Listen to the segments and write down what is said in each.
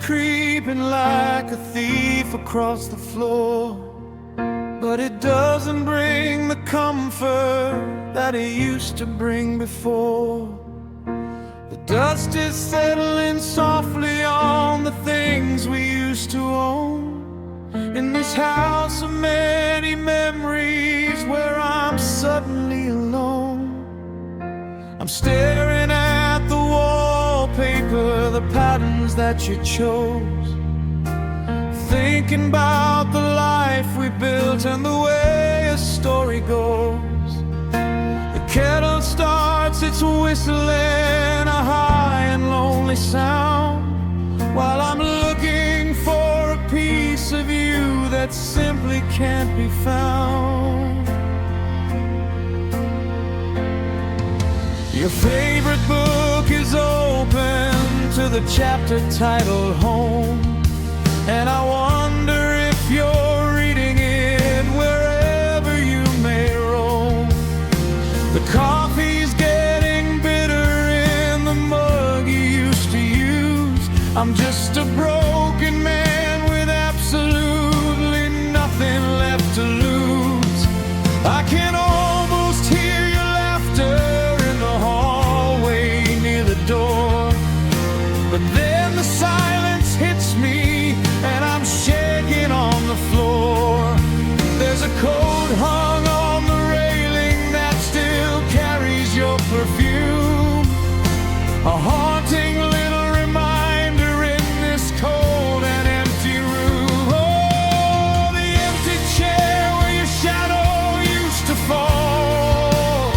creeping like a thief across the floor, but it doesn't bring the comfort that it used to bring before. The dust is settling softly on the things we used to own, in this house of many memories where I'm suddenly alone. I'm staring at the wallpaper, the patterns that you chose, thinking about the life we built and the way a story goes. The kettle starts its whistling, a high and lonely sound, while I'm looking for a piece of you that simply can't be found. Your favorite book is open to the chapter titled Home, and I wonder if you're reading it wherever you may roam. The coffee's getting bitter in the mug you used to use. I'm just a broken man with absolutely nothing left to lose. I can almost hear your laughter in the hallway near the door, but then the silence hits me and I'm shaking on the floor. There's a coat hung on the railing that still carries your perfume, a haunting little reminder in this cold and empty room. Oh, the empty chair where your shadow used to fall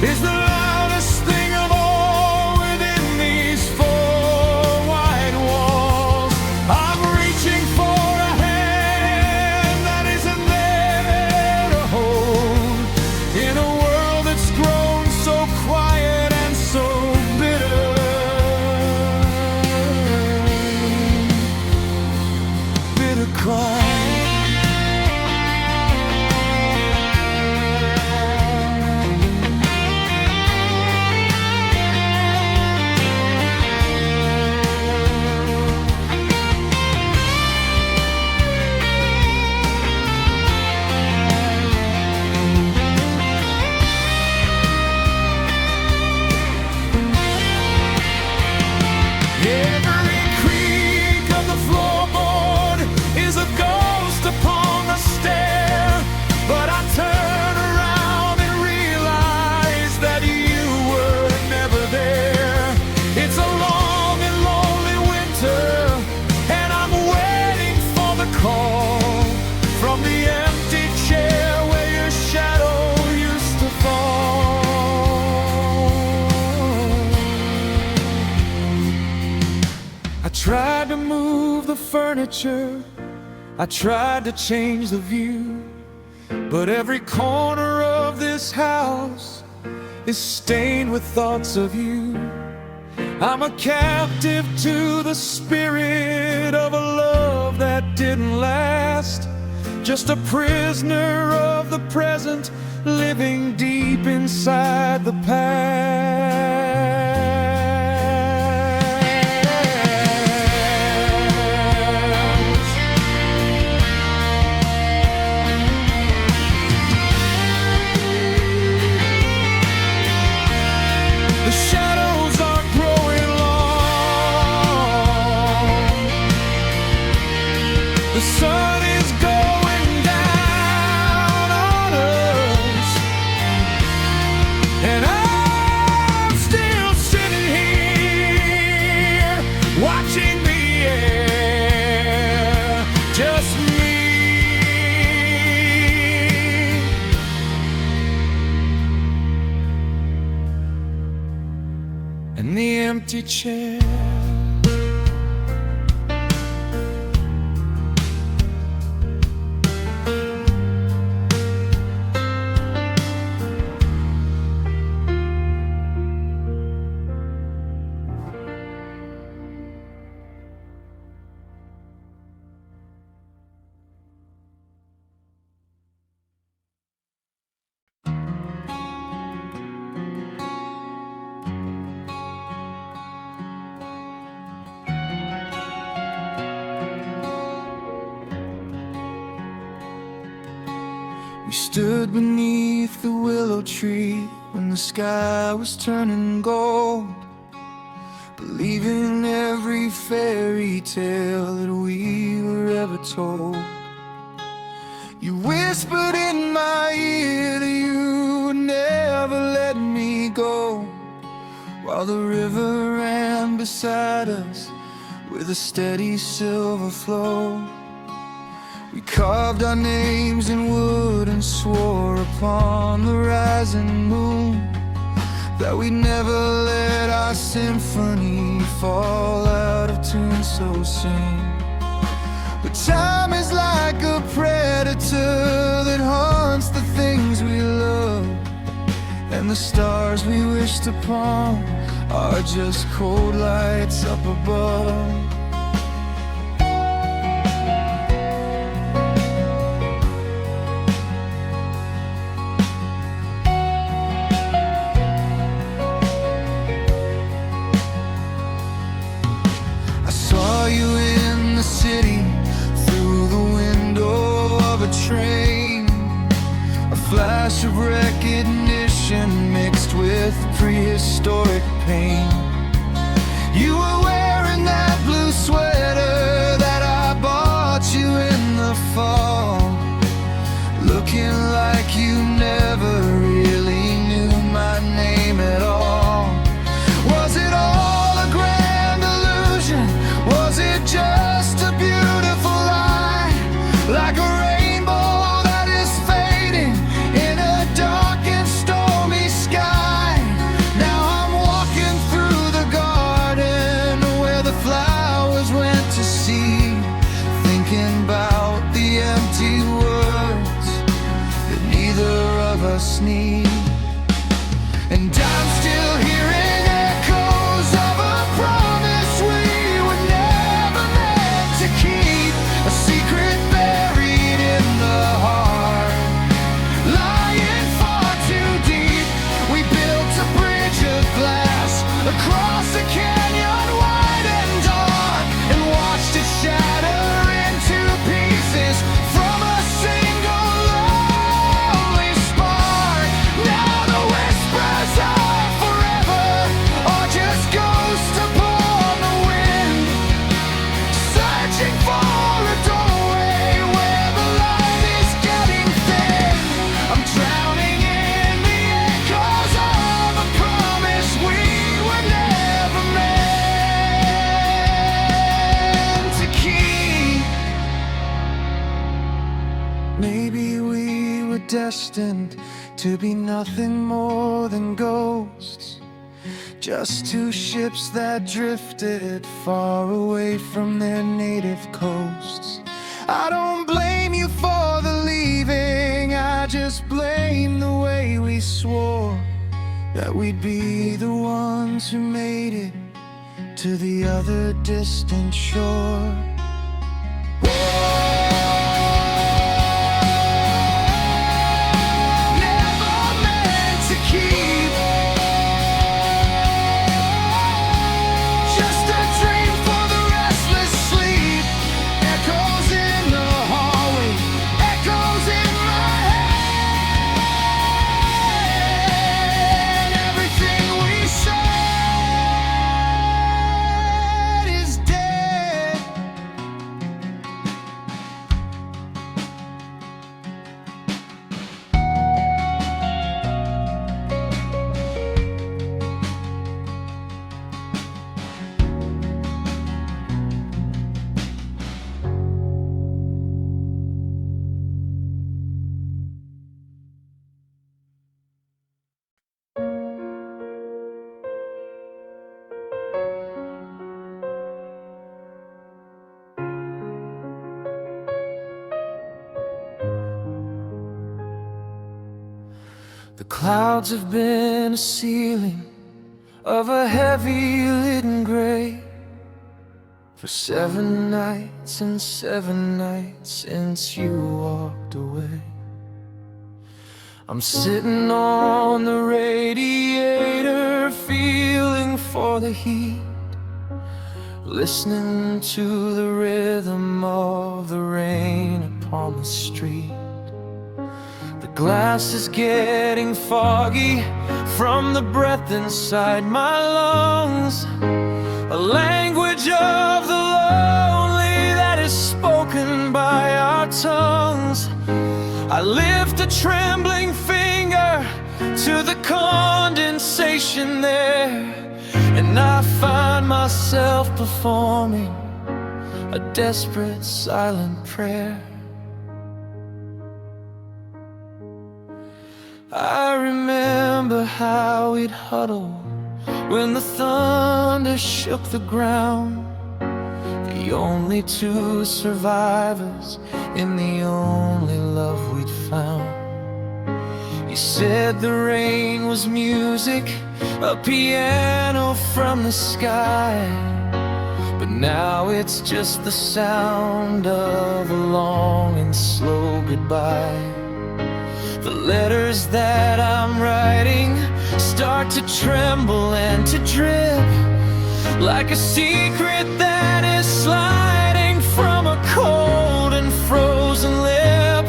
is the loudest thing of all within these four white walls. I'm reaching for a hand that isn't there to hold, in a world that's grown so quiet and so bitter. Bitter cry. Every creak of the floorboard is a ghost upon the stair, but I turn around and realize that you were never there. It's a long and lonely winter, and I'm waiting for the call from the empty chair where your shadow used to fall. I tried to move the furniture, I tried to change the view, but every corner of this house is stained with thoughts of you. I'm a captive to the spirit of a love that didn't last, just a prisoner of the present, living deep inside the past. The shadows are growing long, the sun is going down on us, and I'm still sitting here watching the air, just me and the empty chair. We stood beneath the willow tree when the sky was turning gold, believing every fairy tale that we were ever told. You whispered in my ear that you would never let me go, while the river ran beside us with a steady silver flow. We carved our names in wood and swore upon the rising moon that we'd never let our symphony fall out of tune so soon. But time is like a predator that hunts the things we love, and the stars we wished upon are just cold lights up above. Flash of recognition mixed with prehistoric pain. You were wearing that blue sweater that I bought you in the fall, looking like you never really knew my name at all. Was it all a grand illusion? Was it just a beautiful lie? Like a need. And I'm still hearing echoes of a promise we were never meant to keep, a secret buried in the heart, lying far too deep. We built a bridge of glass across a canyon wide and dark, and watched it shatter into pieces from a single lonely spark. Now the whispers of forever are just ghosts upon the wind, searching for a doorway where the light is getting thin. I'm drowning in the echoes of a promise we were never meant to keep. Maybe we were destined to be nothing more than ghosts, just two ships that drifted far away from their native coasts. I don't blame you for the leaving, I just blame the way we swore that we'd be the ones who made it to the other distant shore. The clouds have been a ceiling of a heavy leaden gray for 7 nights and 7 nights since you walked away. I'm sitting on the radiator, feeling for the heat, listening to the rhythm of the rain upon the street. The glass is getting foggy from the breath inside my lungs, a language of the lonely that is spoken by our tongues. I lift a trembling finger to the condensation there, and I find myself performing a desperate silent prayer. I remember how we'd huddle when the thunder shook the ground, the only two survivors in the only love we'd found. You said the rain was music, a piano from the sky, but now it's just the sound of a long and slow goodbye. The letters that I'm writing start to tremble and to drip, like a secret that is sliding from a cold and frozen lip.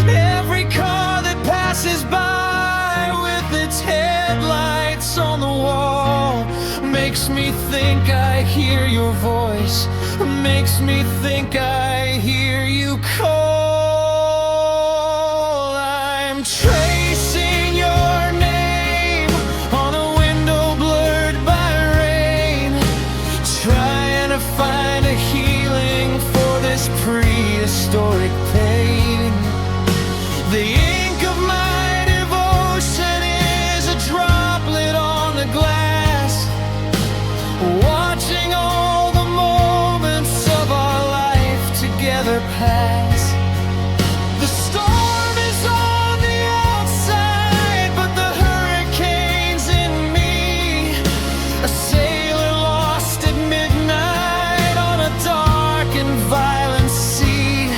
Every car that passes by with its headlights on the wall makes me think I hear your voice, makes me think I hear you call. I'm tracing your name on a window blurred by rain, trying to find a healing for this prehistoric pain. The ink of my devotion is a droplet on the glass, watching all the moments of our life together pass. The storm is on the outside, but the hurricane's in me, a sailor lost at midnight on a dark and violent sea.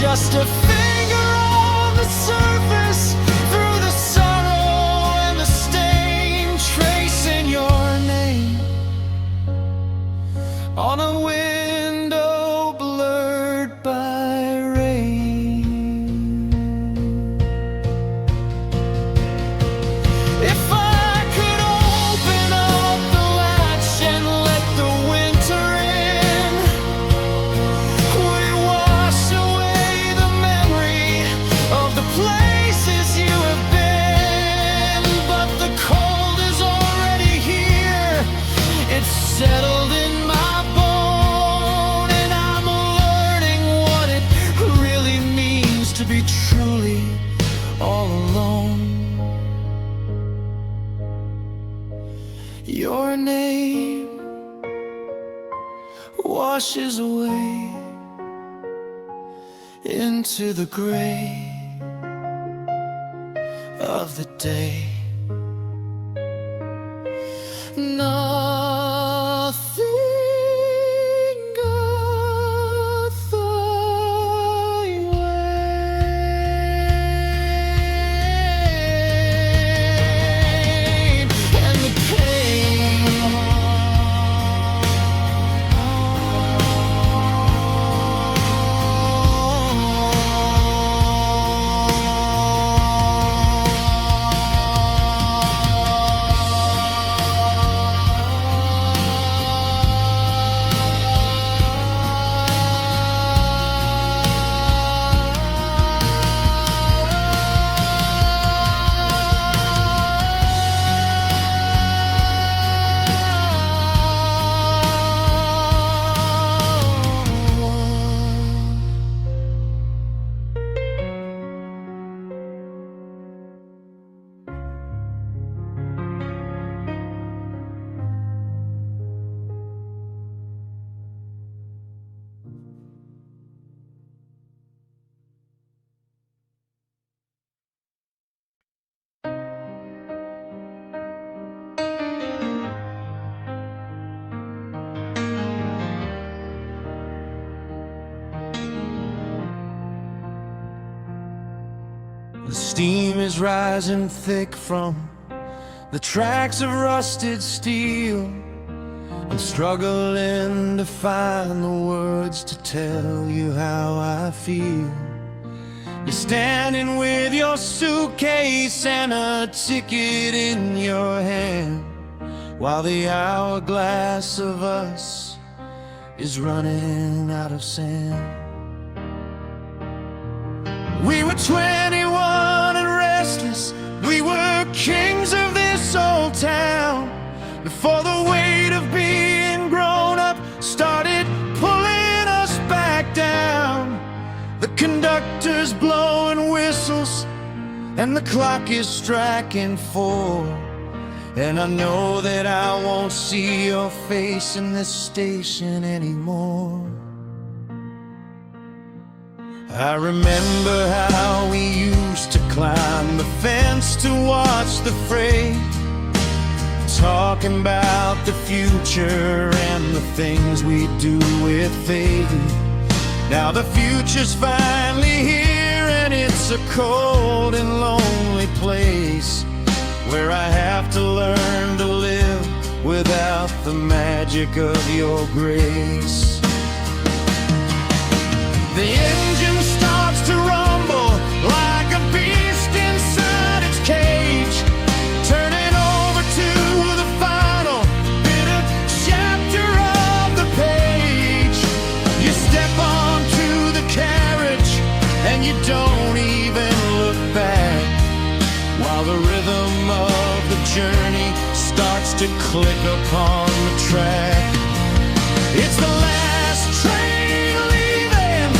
Just a finger on the surface, through the sorrow and the stain, tracing your name on a window blurred by rain. If I could open up the latch and let the winter in, would it wash away the memory of the places you have been? But the cold is already here, it's settled in my bone, and I'm learning what it really means to be truly all alone. Your name washes away into the gray of the day. Nothing got thy way, and the pain The steam is rising thick from the tracks of rusted steel. I'm struggling to find the words to tell you how I feel. You You're standing with your suitcase and a ticket in your hand, while the hourglass of us is running out of sand. We were 21 and restless. We were kings of this old town, before the weight of being grown up started pulling us back down. The conductor's blowing whistles and the clock is striking 4, and I know that I won't see your face in this station anymore. I remember how we used to climb the fence to watch the freight, talking about the future and the things we do with fate. Now the future's finally here, and it's a cold and lonely place, where I have to learn to live without the magic of your grace. The engine starts to rumble like a beast inside its cage, turning over to the final bitter chapter of the page. You step onto the carriage and you don't even look back, while the rhythm of the journey starts to click upon the track. It's the last train leaving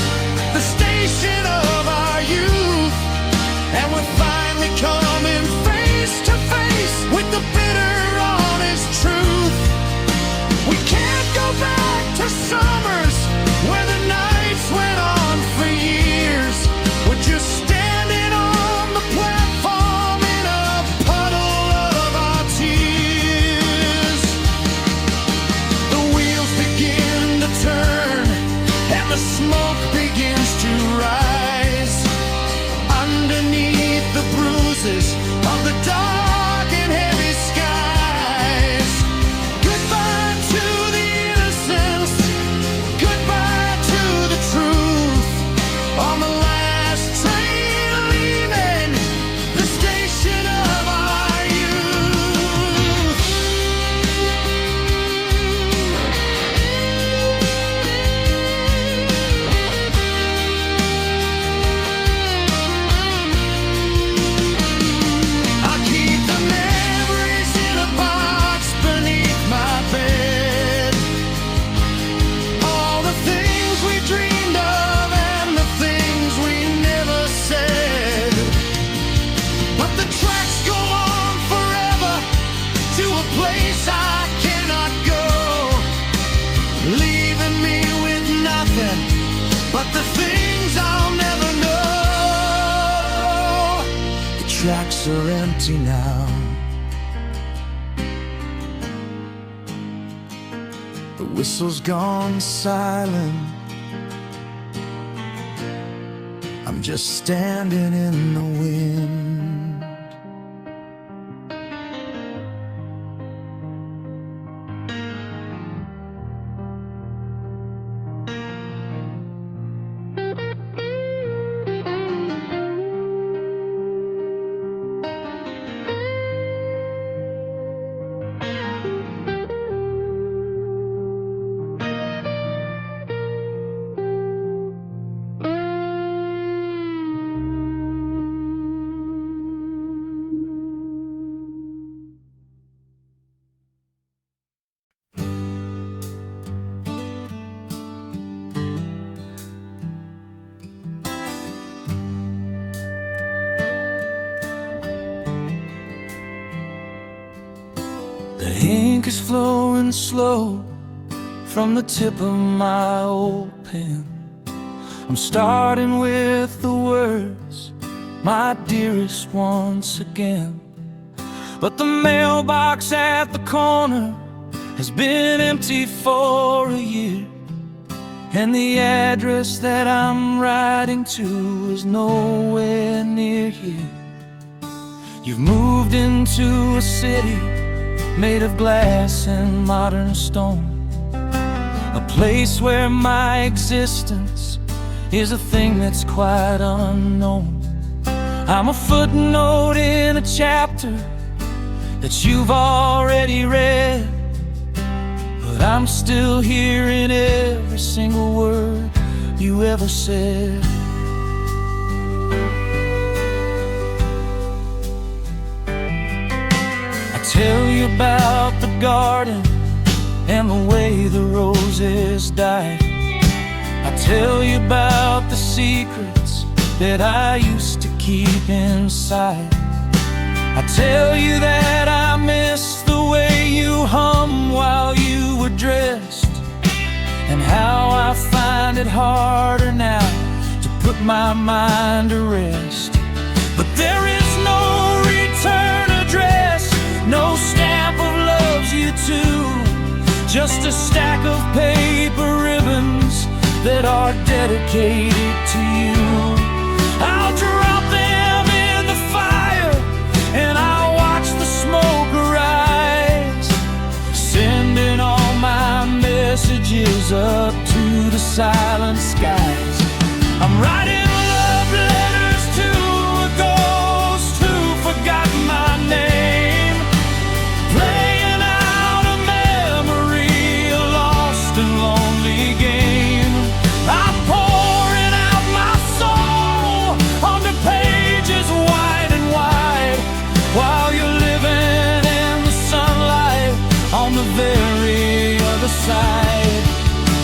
the station of our youth, and we're finally coming face to face with the bitter, honest truth. We can't go back to summers where the nights went on for years. We're just standing on the platform in a puddle of our tears. The wheels begin to turn and the smoke begins to rise underneath the bruises of the dark and heavy skies. Goodbye to the innocence, goodbye to the truth, on the last train leaving the station of our youth. I keep the memories in a box beneath my bed, all the things we dreamed of and the things we never said. But the tracks go on forever to a place I cannot go, leaving me with nothing but the things I'll never know. The tracks are empty now. The whistle's gone silent. I'm just standing in the wind. The ink is flowing slow from the tip of my old pen. I'm starting with the words, my dearest, once again. But the mailbox at the corner has been empty for a year, and the address that I'm writing to is nowhere near here. You've moved into a city made of glass and modern stone, a place where my existence is a thing that's quite unknown. I'm a footnote in a chapter that you've already read, but I'm still hearing every single word you ever said. I tell you about the garden and the way the roses died. I tell you about the secrets that I used to keep inside. I tell you that I miss the way you hum while you were dressed, and how I find it harder now to put my mind to rest. But there is no return address, no stamp of loves you too, just a stack of paper ribbons that are dedicated to you. I'll drop them in the fire and I'll watch the smoke rise, sending all my messages up to the silent skies. I'm writing love letters to a ghost who forgot my name, playing out a memory, a lost and lonely game. I'm pouring out my soul onto pages wide and wide, while you're living in the sunlight on the very other side.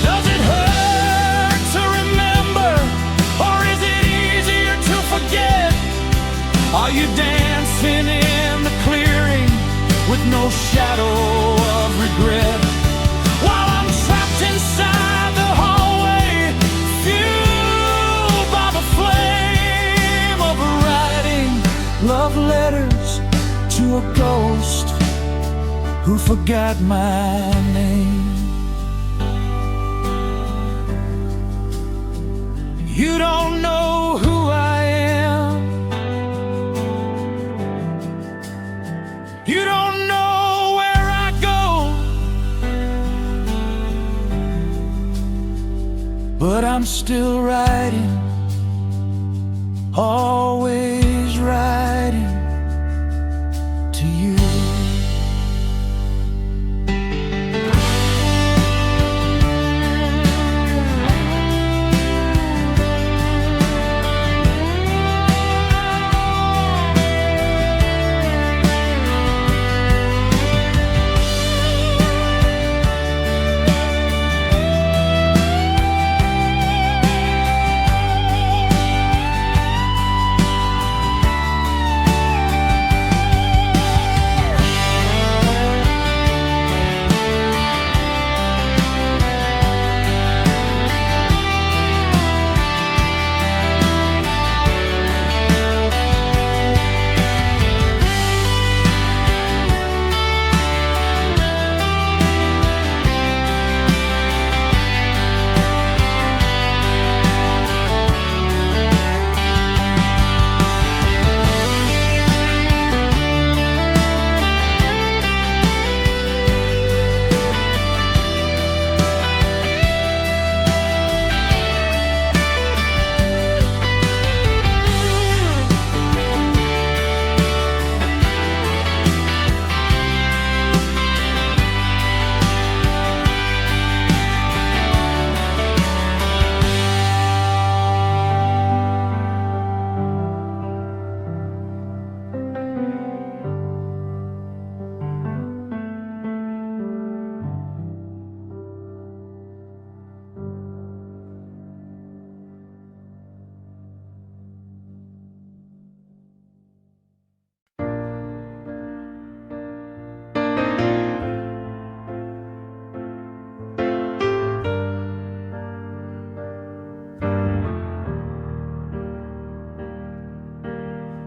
Does it hurt to remember, or is it easier to forget? Are you dancing in the clearing with no shadow of regret, while I'm trapped inside the hallway, fueled by the flame of writing love letters to a ghost who forgot my name? You don't know who I am, you don't know where I go, but I'm still writing, always writing to you.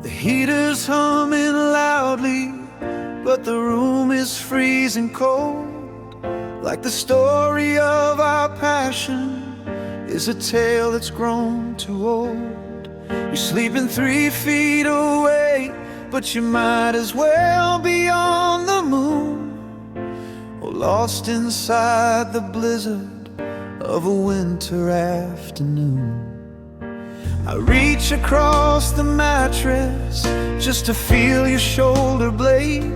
Heaters humming loudly, but the room is freezing cold. Like the story of our passion is a tale that's grown too old. You're sleeping 3 feet away, but you might as well be on the moon, or lost inside the blizzard of a winter afternoon. I reach across the mattress just to feel your shoulder blade.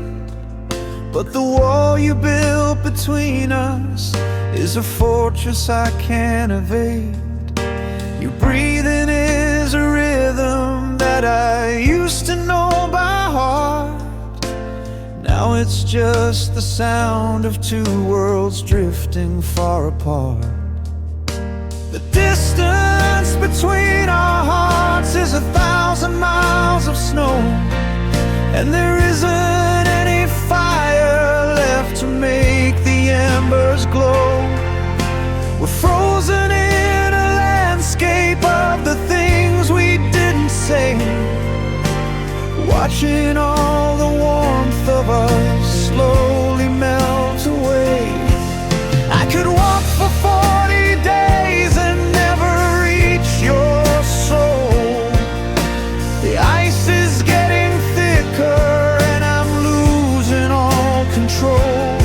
But the wall you built between us is a fortress I can't evade. Your breathing is a rhythm that I used to know by heart. Now it's just the sound of two worlds drifting far apart. The distance between our hearts is 1,000 miles of snow, and there isn't any fire left to make the embers glow. We're frozen in a landscape of the things we didn't say, watching all the warmth of us slowly melt away. I could walk for 40 days and never reach your soul. The ice is getting thicker and I'm losing all control.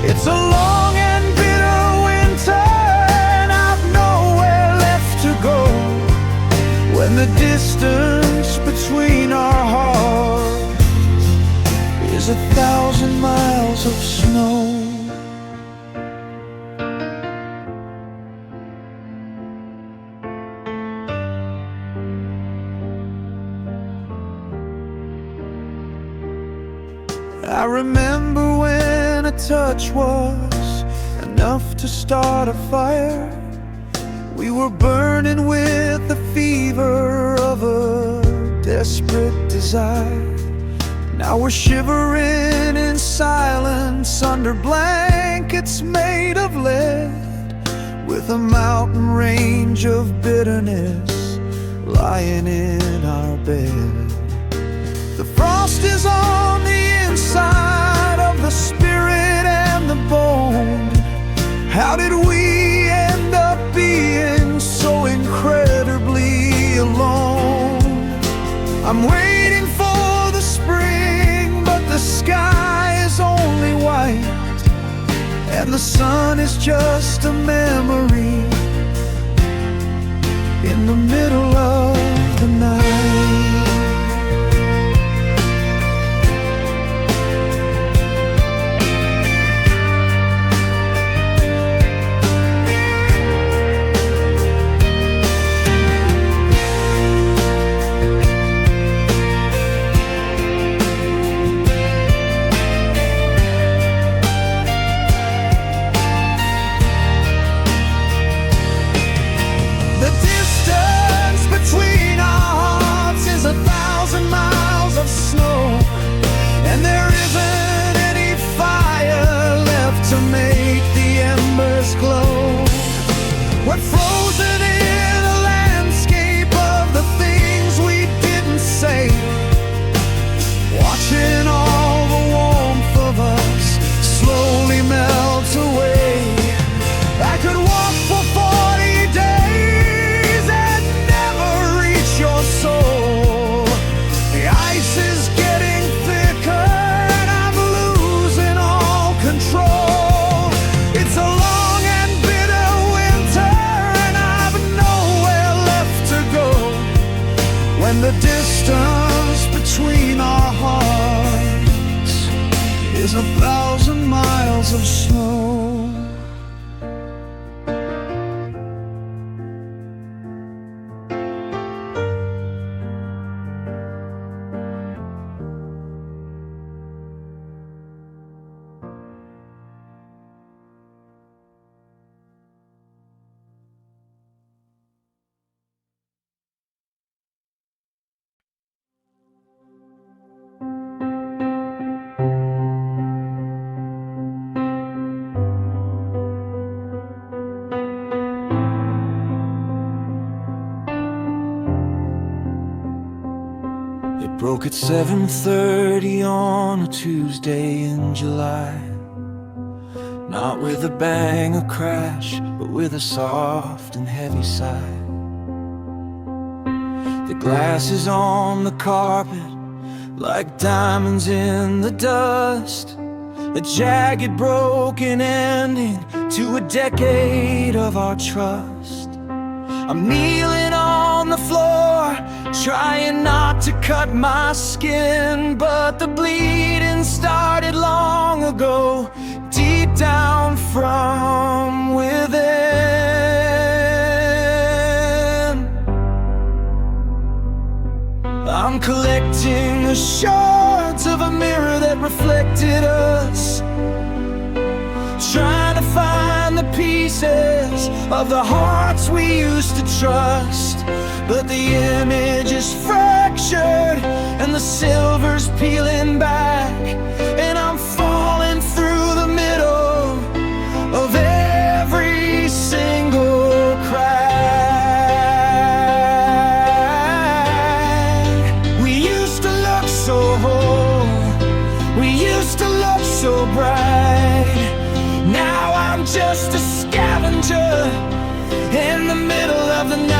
It's a long and bitter winter and I've nowhere left to go, when the distance between our hearts is 1,000 miles of snow. I remember when a touch was enough to start a fire. We were burning with the fever of a desperate desire. Now we're shivering in silence under blankets made of lead, with a mountain range of bitterness lying in our bed. The frost is on the inside of the spirit and the bone. How did we end up being so incredibly alone? I'm waiting for the spring, but the sky is only white, and the sun is just a memory in the middle of the night. We're frozen in a landscape of the things we didn't say, watching all the warmth of us slowly melt away. I could walk for 40 days and never reach your soul. The ice is getting thicker and I'm losing all control. It's a long and bitter winter and I've nowhere left to go, when the distance between our hearts is 1,000 miles of snow. Broke at 7:30 on a Tuesday in July. Not with a bang or crash, but with a soft and heavy sigh. The glass is on the carpet like diamonds in the dust. A jagged, broken ending to a decade of our trust. I'm kneeling on the floor, trying not to cut my skin, but the bleeding started long ago, deep down from within. I'm collecting the shards of a mirror that reflected us, trying to find the pieces of the hearts we used to trust. But the image is fractured and the silver's peeling back, and I'm falling through the middle of every single crack. We used to look so whole, we used to look so bright. Now I'm just a scavenger in the middle of the night.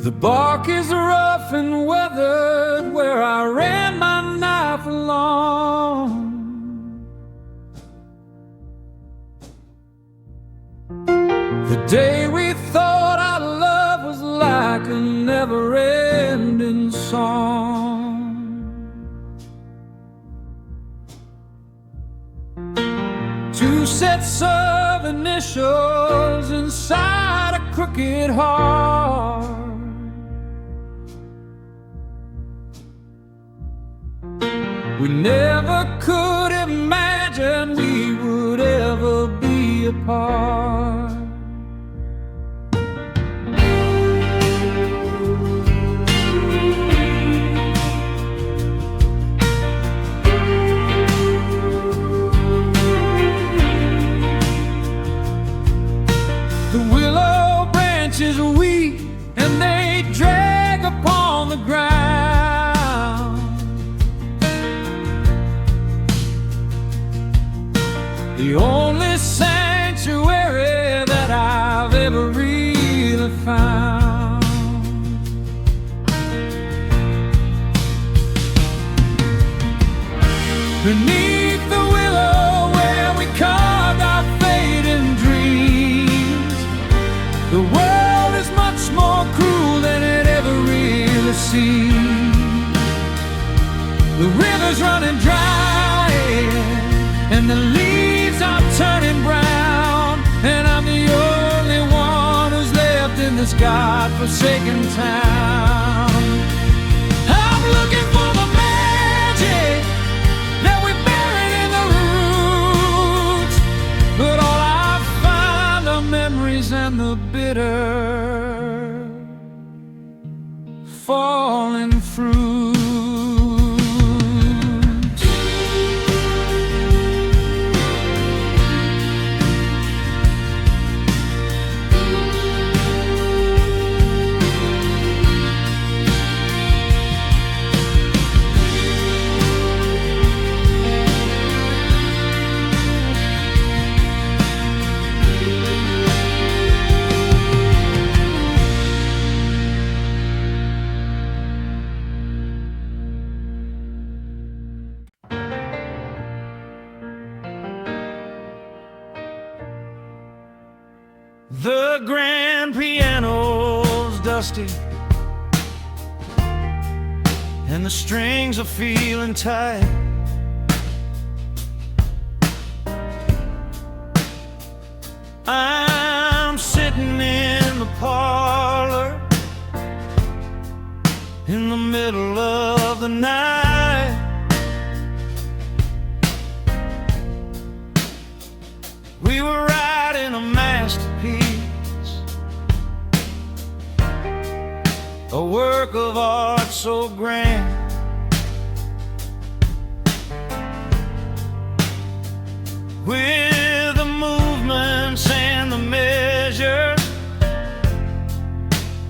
The bark is rough and weathered where I ran my knife along. The day we thought our love was like a never-ending song. Two sets of initials inside a crooked heart. We never could imagine we would ever be apart. The willow branches weep and they drag upon the ground. The only sanctuary that I've ever really found. Beneath the willow where we carved our fading dreams, the world is much more cruel than it ever really seemed. The river's running dry and the leaves are turning brown, and I'm the only one who's left in this God-forsaken town. I'm looking for the magic that we buried in the roots, but all I find are memories and the bitter falling fruit. The grand piano's dusty and the strings are feeling tight. I'm sitting in the parlor in the middle of the night. We were writing a masterpiece, a work of art so grand. With the movements and the measures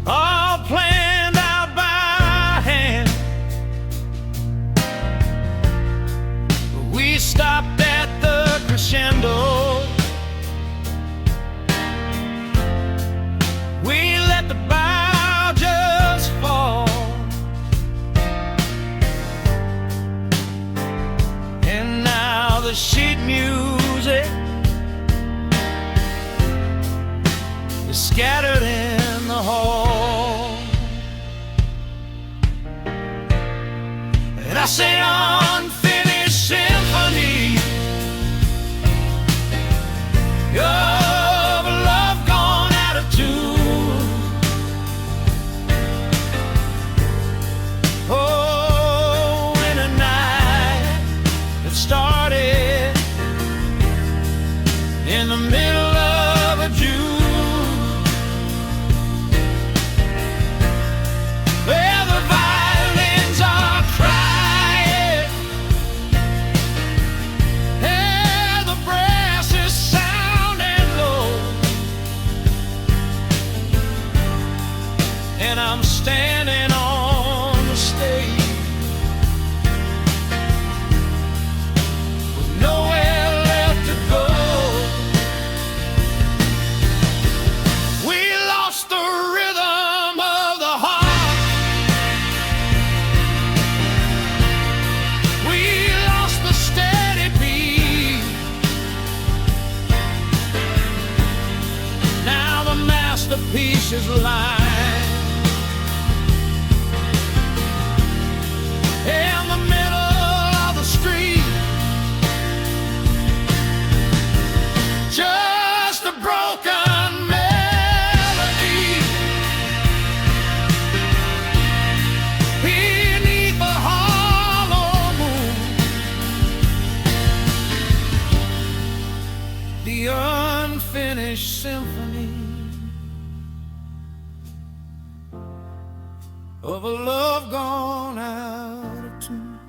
all planned out by hand. We stopped at the crescendo. We let the bow just fall, and now the sheet music is scattered in the hall. And I say unfinished symphony of a love gone out of tune. Oh, in a night that started in the middle of a June, where the violins are crying and the brass is sounding low, and I'm standing on the stage with nowhere left to go. Alocasia's line. In the middle of the street, just a broken melody. Beneath the hollow moon, the unfinished symphony of a love gone out of tune.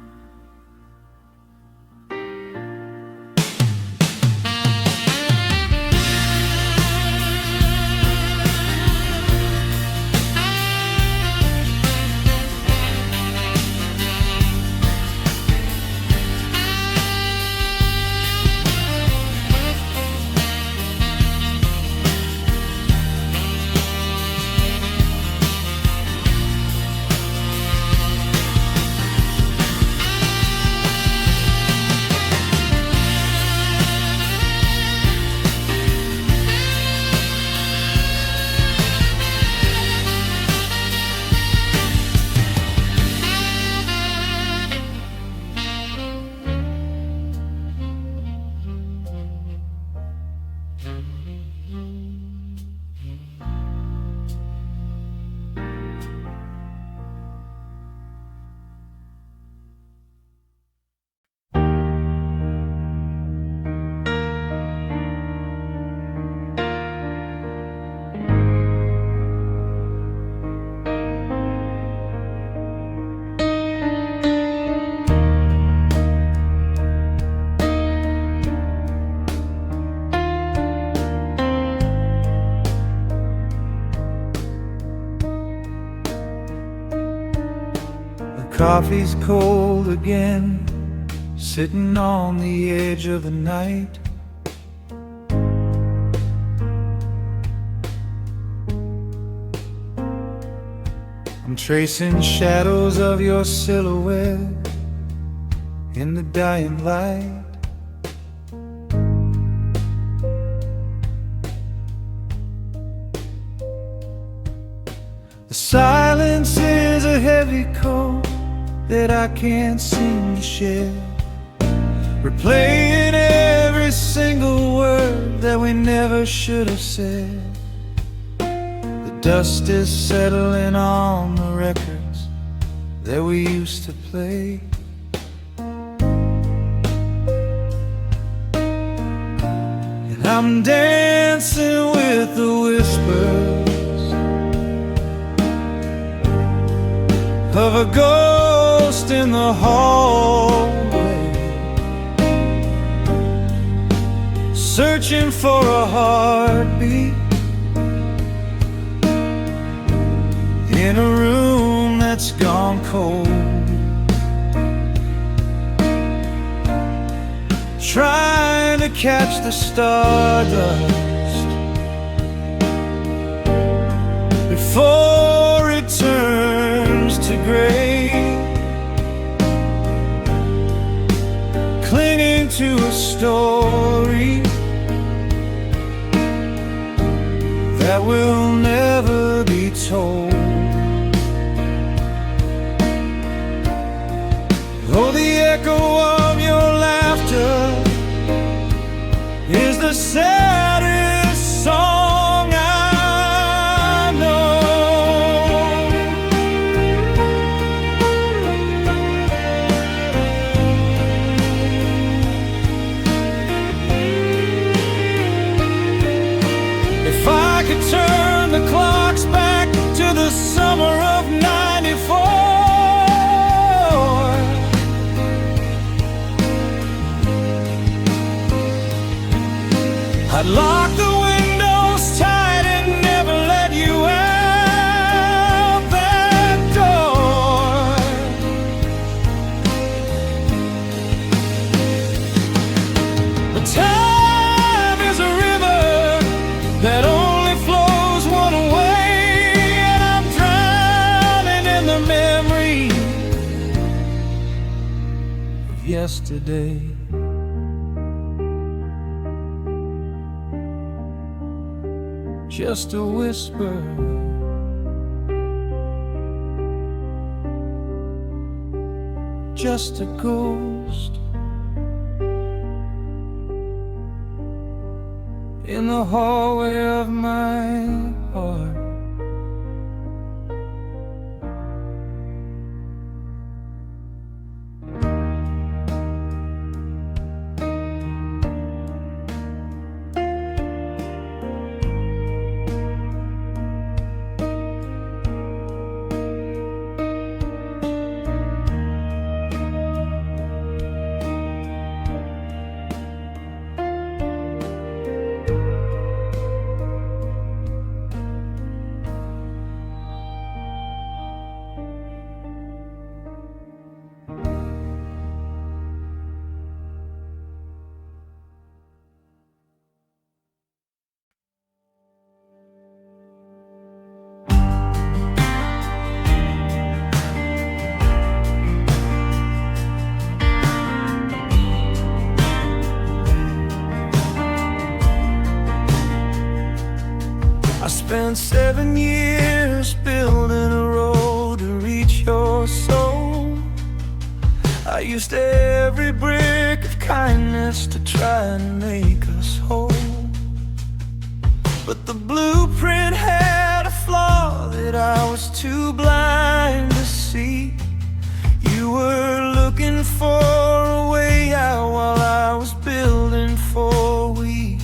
Coffee's cold again, sitting on the edge of the night. I'm tracing shadows of your silhouette in the dying light. The silence is a heavy coat that I can't seem to share, replaying every single word that we never should have said. The dust is settling on the records that we used to play. And I'm dancing with the whispers of a ghost in the hallway, searching for a heartbeat in a room that's gone cold, trying to catch the stardust before it turns to gray, clinging to a story that will never be told. Oh, the echo of your laughter is the saddest song I know. If I could turn the clocks back to the summer of '94, I'd lock the windows tight and never let you out that door. But time is a river that only flows one way, and I'm drowning in the memory of yesterday. just a whisper. Just a ghost in the hallway of my heart. I spent 7 years building a road to reach your soul. I used every brick of kindness to try and make us whole. But the blueprint had a flaw that I was too blind to see. You were looking for a way out while I was building for we.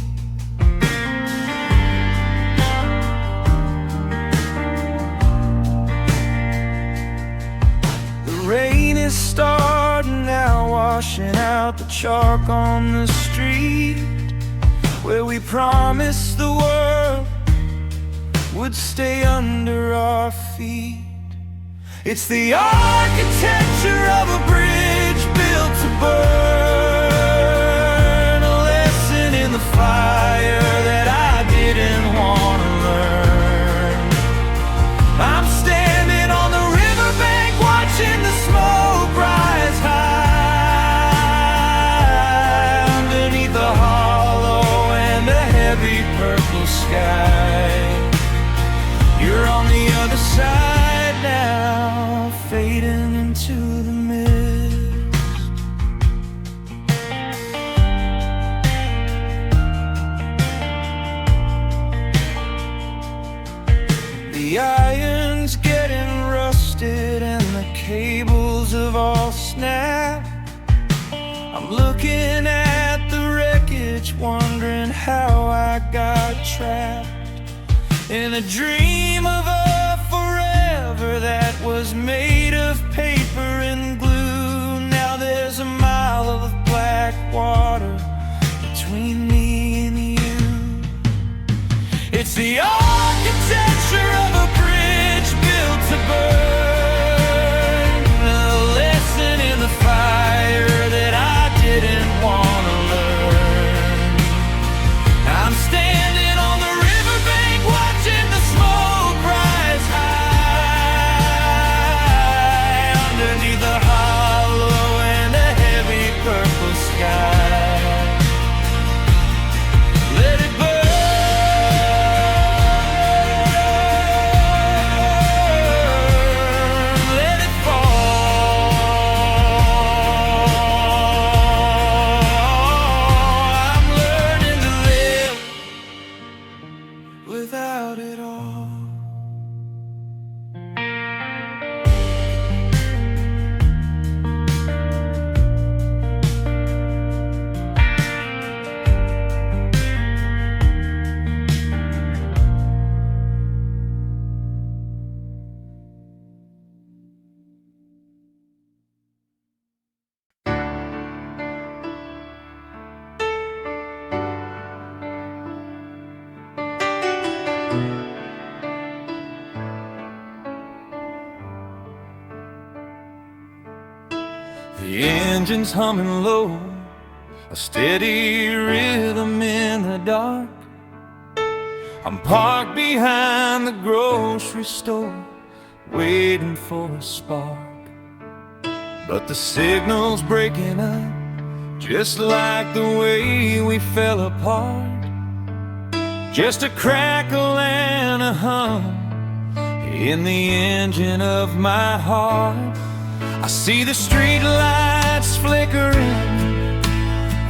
Rain is starting now, washing out the chalk on the street where we promised the world would stay under our feet. It's the architecture of a bridge built to burn, a lesson in the fire that I didn't want to learn. I'm standing on the riverbank watching the smoke rise high underneath the hollow and a heavy purple sky. You're on the other side now, fading into the mist. The iron's getting rusted and the cables have all snapped. I'm looking at the wreckage, wondering how I got trapped in a dream of a forever that was made of paper and glue. Now there's a mile of black water between me and you. It's the architecture of a bridge built to burn, a lesson in the fire that I didn't want to learn. I'm standing on the riverbank watching the smoke rise high underneath the hollow and a heavy purple sky. Let it burn. Without it all, the engine's humming low, a steady rhythm in the dark. I'm parked behind the grocery store, waiting for a spark. But the signal's breaking up, just like the way we fell apart. just a crackle and a hum in the engine of my heart. I see the street lights flickering,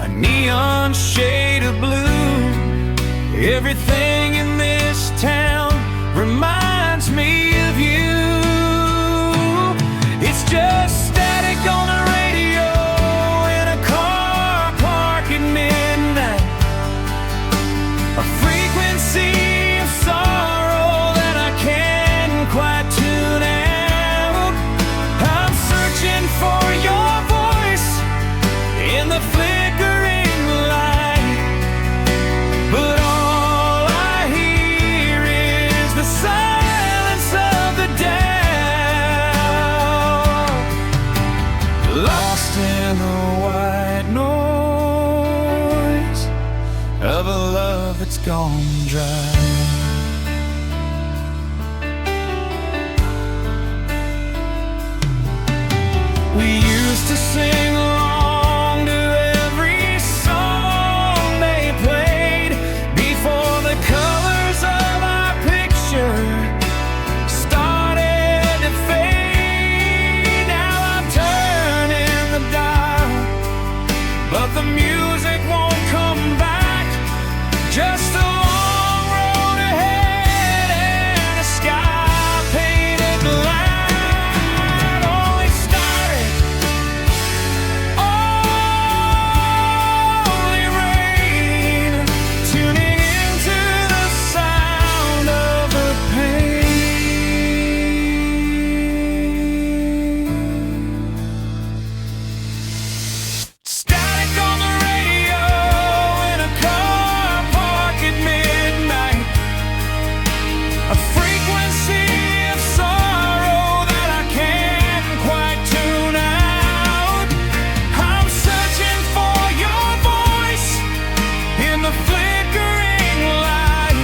a neon shade of blue. Everything in this town reminds me of you. It's just static on the radio in a car park at midnight, a frequency of sorrow that I can't quite tune out. I'm searching for your voice in the flickering light, but all I hear is the silence of the doubt. Lost in the white noise of a love that's gone dry. We used to sing along to every song they played before the colors of our picture started to fade. Now I'm turning the dial, but the music won't come back. Just a long road ahead and a sky painted light. Only started, only rain, tuning into the sound of the pain. Static on the radio in a car park at midnight, a frequency of sorrow that I can't quite tune out. I'm searching for your voice in the flickering light,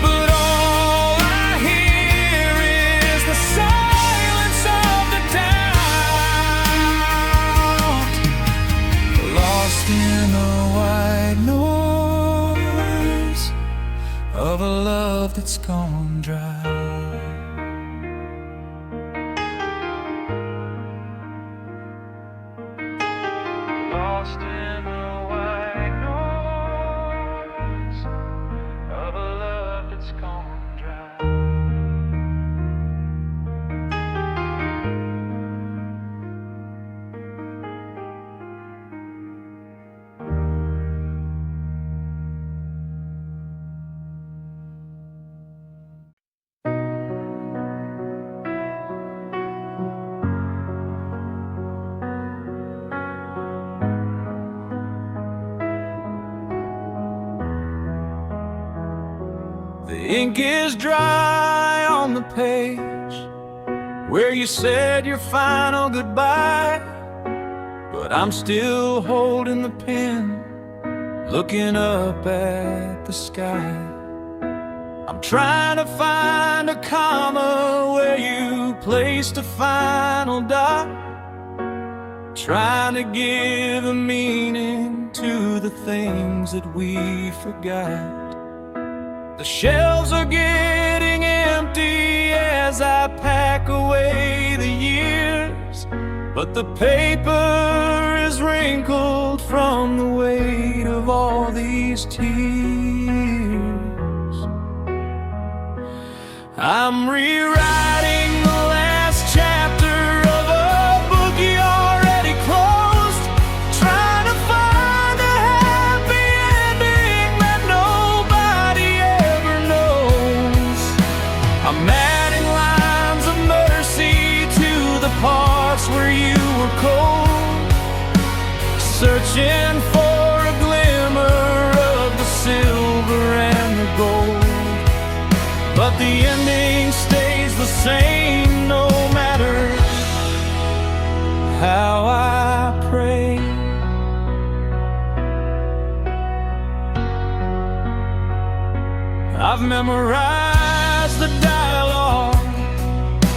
but all I hear is the silence of the doubt. Lost in the white noise of a love that's gone dry. Lost in the white noise of a love that's gone dry. The ink is dry on the page where you said your final goodbye, but I'm still holding the pen, looking up at the sky. I'm trying to find a comma where you placed a final dot, trying to give a meaning to the things that we forgot. The shelves are getting empty as I pack away the years, but the paper is wrinkled from the weight of all these tears. I'm rewriting the last chapter of a book you already closed, trying to find a happy ending that nobody ever knows. I'm adding lines of mercy to the parts where you were cold, searching for a glimmer of the silver and the gold, but the ending stays the same no matter how I pray. I've memorized the dialogue,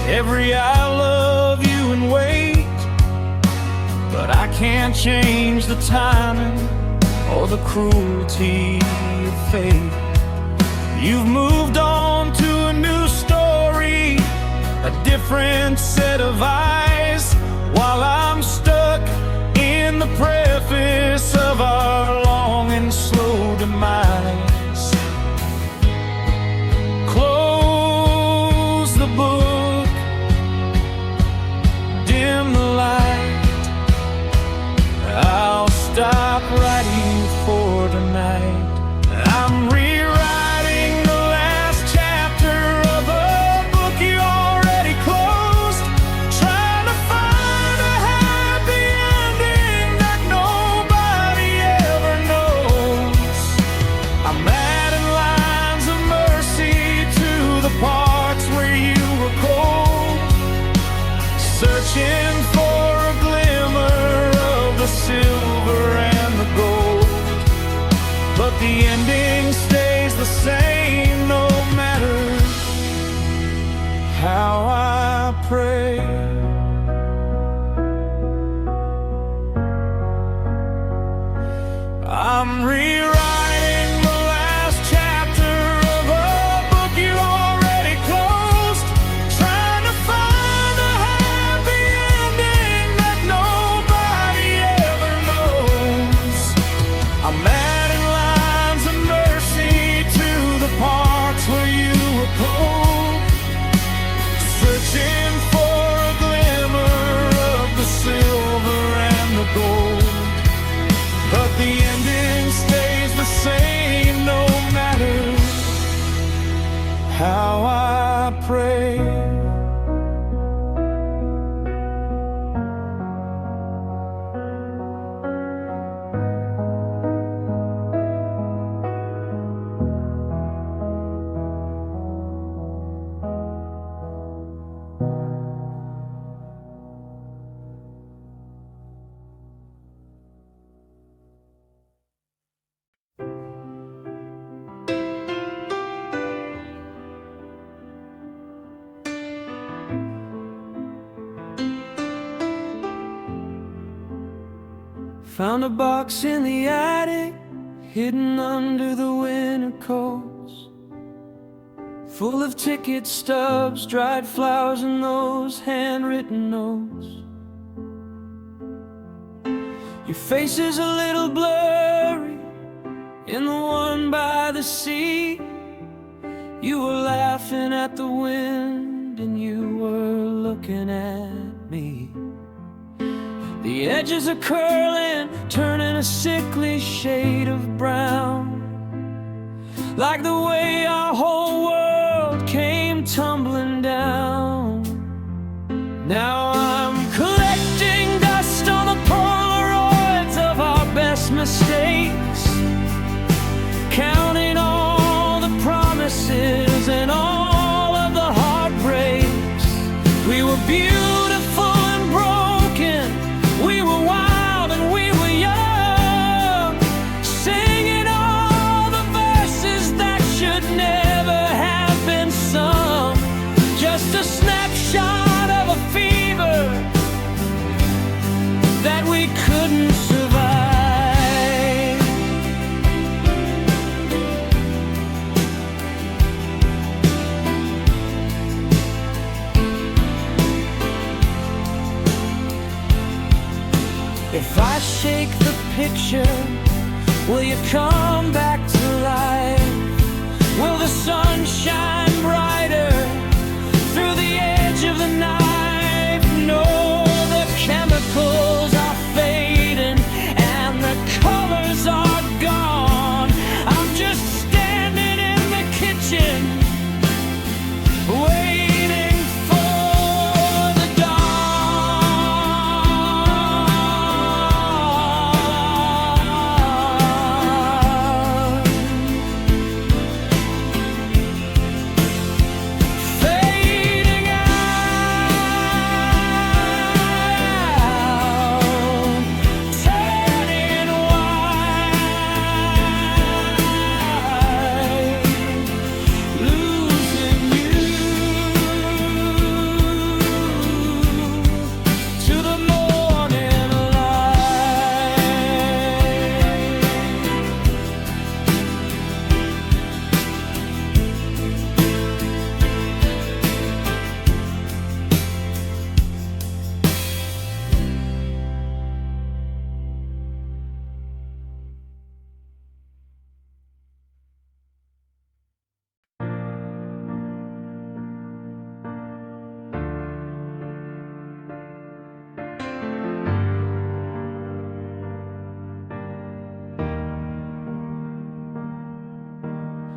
every I love you and wait, but I can't change the timing or the cruelty of fate. You've moved on to a new story, a different set of eyes, while I'm stuck in the preface of our long and slow demise. Close the book, dim the light. I'll stop writing for tonight. I'm rewriting the last chapter of a book you already closed, trying to find a happy ending that nobody ever knows. I'm adding lines of mercy to the parts where you were cold, searching for a glimmer of the silver and the gold. But the ending stays the same no matter how I pray. I'm rewriting the last chapter of a book you already closed, trying to find a happy ending that nobody ever knows. I'm adding lines of mercy to the parts where you were cold, searching for a glimmer of the silver and the gold. But the ending stays the same no matter how I pray. Found a box in the attic, hidden under the winter coats, full of ticket stubs, dried flowers, and those handwritten notes. Your face is a little blurry in the one by the sea. You were laughing at the wind and you were looking at me. The edges are curling, turning a sickly shade of brown, like the way our whole world came tumbling down. Now I'm collecting dust on the Polaroids of our best mistakes, counting all the promises and all of the heartbreaks. We were beautiful and broken, we were wild and we were young, singing all the verses that should never have been sung. Just a snapshot of a fever that we couldn't survive. If I shake the picture, will you come back to life? Will the sun shine brighter through the edge of the knife? No, the chemicals are fading and the colors are gone. I'm just standing in the kitchen, waiting for the dawn.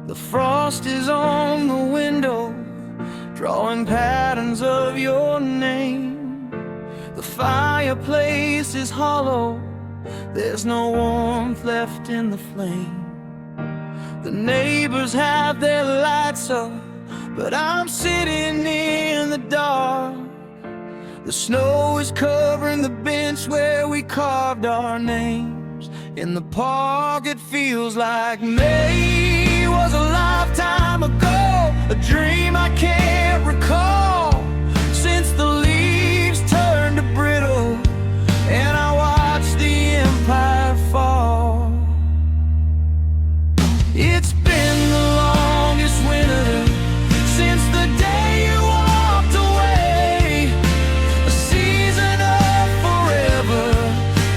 The frost is on the window, drawing patterns of your name. The fireplace is hollow, there's no warmth left in the flame. The neighbors have their lights up, but I'm sitting in the dark. The snow is covering the bench where we carved our names. In the park it feels like May was a lifetime ago, a dream I can't recall, since the leaves turned to brittle and I watched the empire fall. It's been the longest winter since the day you walked away, a season of forever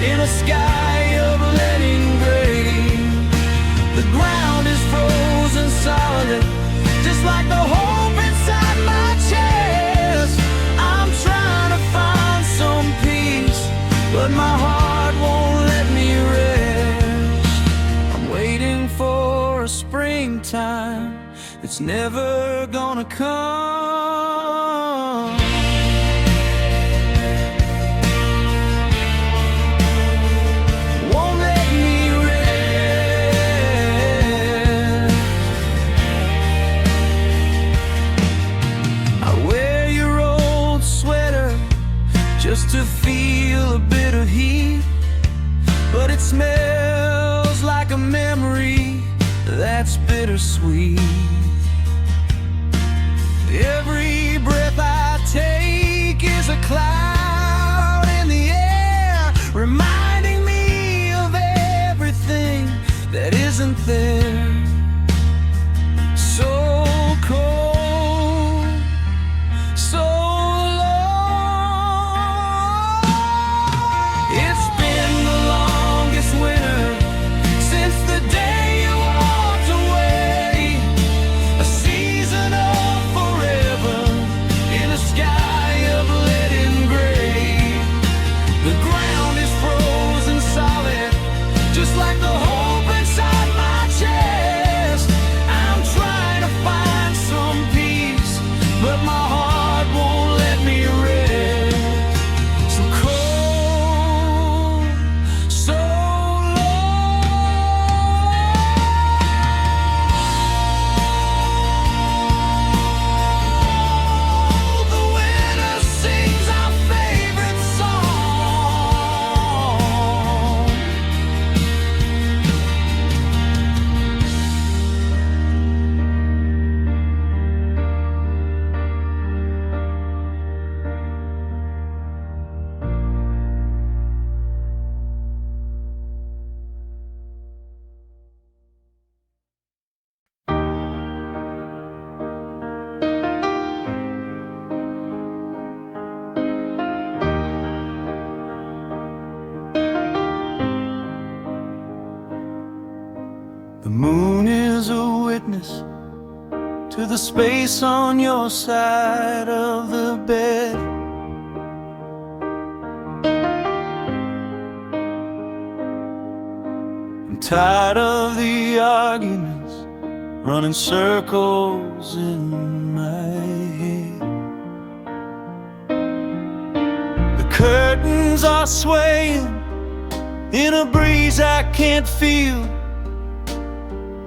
in a sky of leaden gray. The ground is frozen solid, just like the hope inside my chest. I'm trying to find some peace, but my heart won't let me rest. I'm waiting for a springtime that's never gonna come. Won't let me rest. I wear your old sweater just to feel a bit of heat, but it smells like a memory that's bittersweet. Every breath I take is a cloud in the air, reminding me of everything that isn't there. So cold, so long. It's been the longest winter since the day you walked away, a season of forever in a sky of leaden gray. The ground is frozen solid, just like the hope inside my chest. I'm trying to find some peace, but my heart won't let me rest. So cold, so long. The winter sings our favorite song. The moon is a witness to the space on your side of the bed. I'm tired of the arguments running circles in my head. The curtains are swaying in a breeze I can't feel.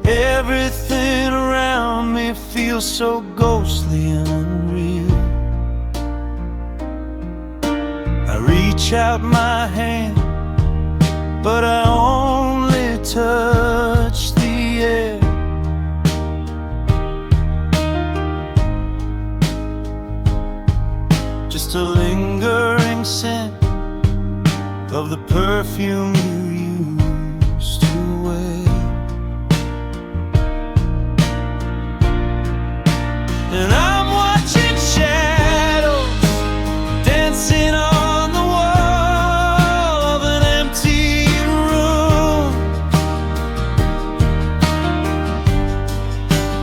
Everything around me feels so ghostly and unreal. I reach out my hand, but I only touch the air. Just a lingering scent of the perfume you used to wear. And I'm watching shadows dancing on the wall of an empty room,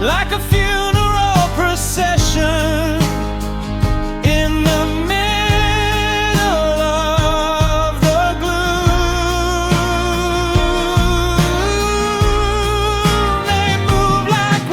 like a funeral procession in the middle of the gloom. They move like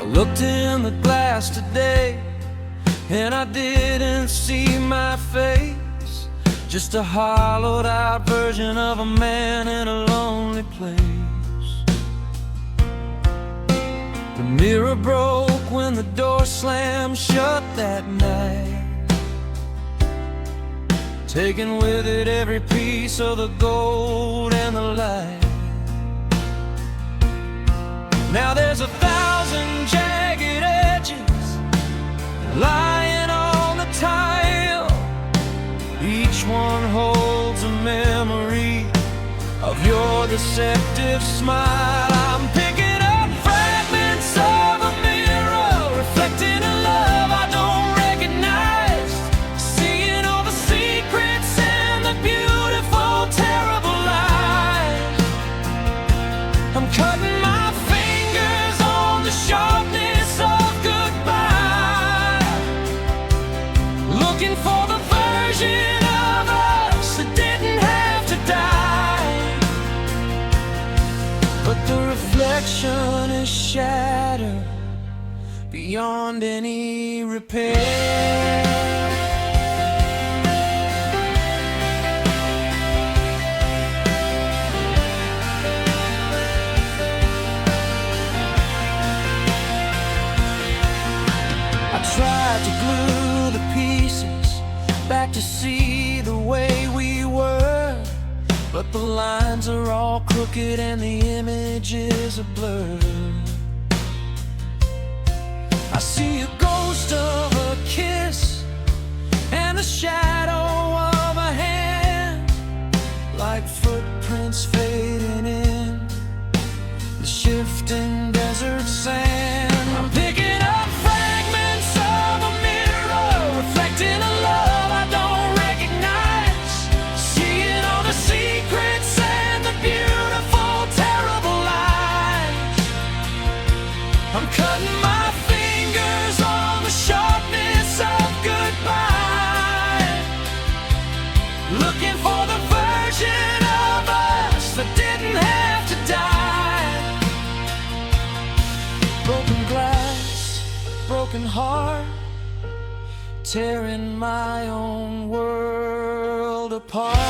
looked in the glass today, and I didn't see my face, just a hollowed out version of a man in a lonely place. The mirror broke when the door slammed shut that night, taking with it every piece of the gold and the light. Now there's 1,000 jagged edges lying on the tile. Each one holds a memory of your deceptive smile. I'm picking up fragments of a mirror, reflecting a love I don't recognize, seeing all the secrets and the beautiful, terrible lies. I'm cutting my fingers on the sharpness of goodbye, looking for the version of us that didn't have to die. But the reflection is shattered beyond any repair. Tried to glue the pieces back to see the way we were, but the lines are all crooked and the image is a blur. I see a ghost of a kiss and the shadow of a hand, like footprints fading in the shifting desert sand. I'm picking up fragments of a mirror, reflecting a love I don't recognize, seeing all the secrets and the beautiful, terrible lies. I'm cutting my fingers on the sharpness of goodbye, looking for the version of us that didn't have to die. Broken glass, broken heart, tearing my own world apart.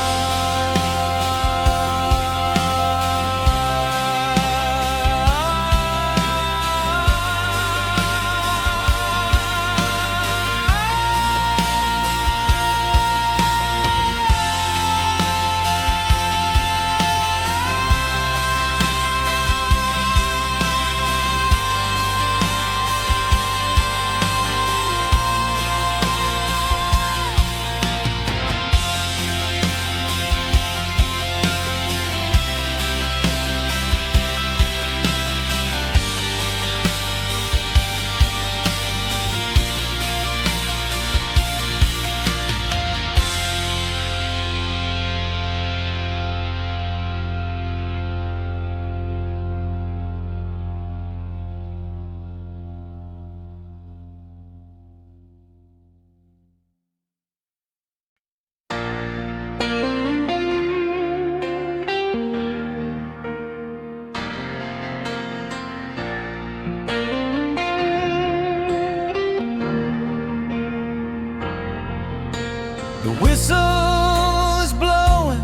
The whistle is blowing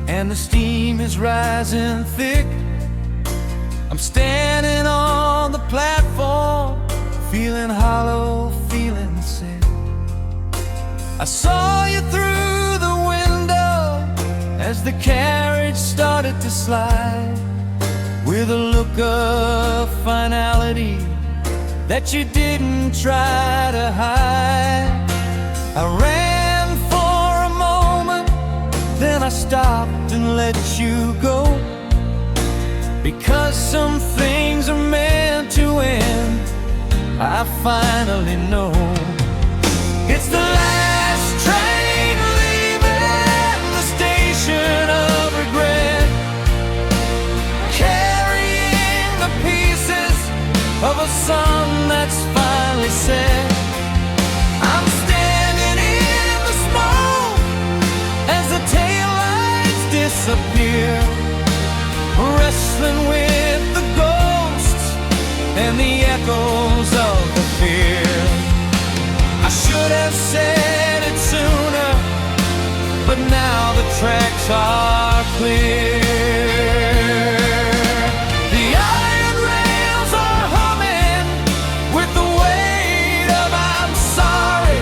and the steam is rising thick. I'm standing on the platform, feeling hollow, feeling sick. I saw you through the window as the carriage started to slide, with a look of finality that you didn't try to hide. I ran for a moment, then I stopped and let you go, because some things are meant to end. I finally know it's the last train leaving the station of regret, carrying the pieces of a sun that's finally set. I'm standing in the smoke as the taillights disappear, wrestling with the ghosts and the echo are clear. The iron rails are humming with the weight of I'm sorry,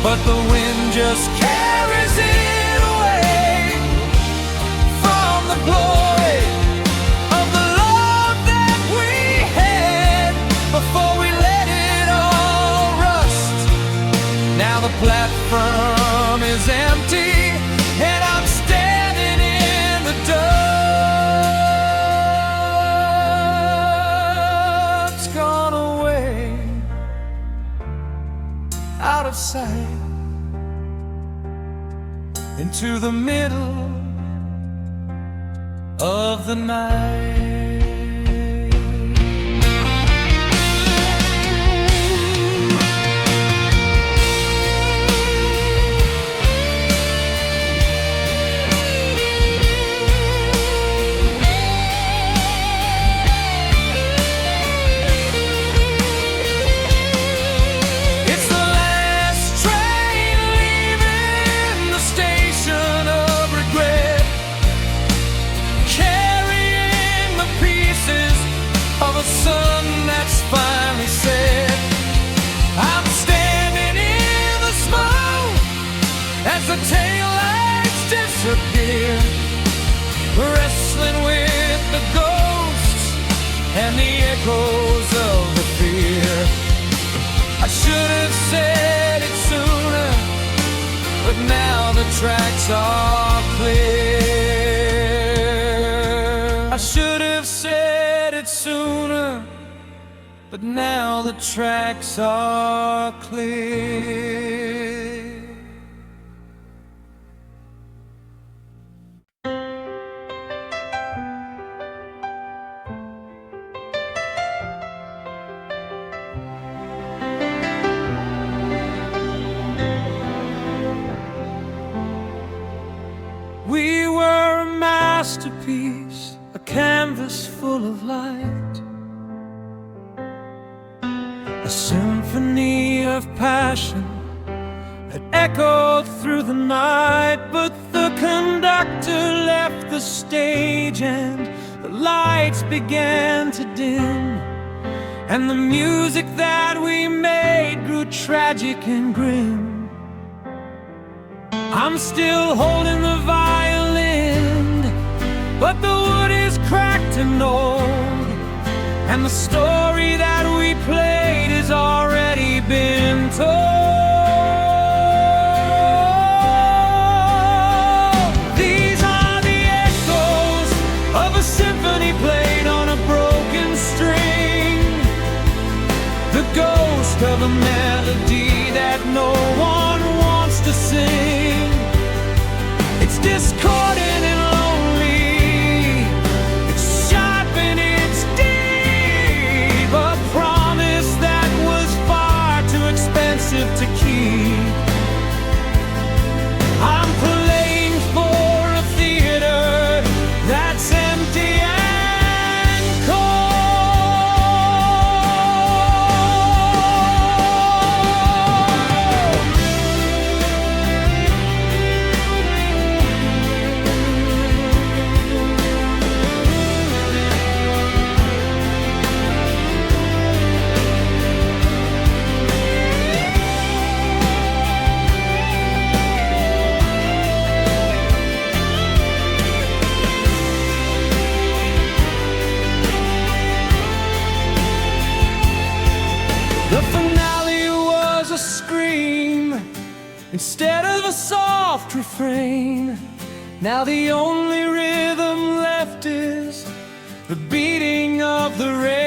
but the wind just carries it away from the glory of the love that we had before we let it all rust. Now the platform is empty and I'm standing in the dust. Gone away, out of sight, into the middle of the night. The taillights disappear, wrestling with the ghosts and the echoes of the fear. I should have said it sooner, but now the tracks are clear. I should have said it sooner, but now the tracks are clear. We were a masterpiece, a canvas full of light, a symphony of passion that echoed through the night. But the conductor left the stage and the lights began to dim, and the music that we made grew tragic and grim. I'm still holding the violin, but the wood is cracked and old, and the story that we played has already been told. These are the echoes of a symphony played on a broken string, the ghost of a melody that no one wants to sing. It's discordant and lonely, it's sharp and it's deep, a promise that was far too expensive to keep. I'm playing for a theater that's empty and the finale was a scream instead of a soft refrain. Now the only rhythm left is the beating of the rain.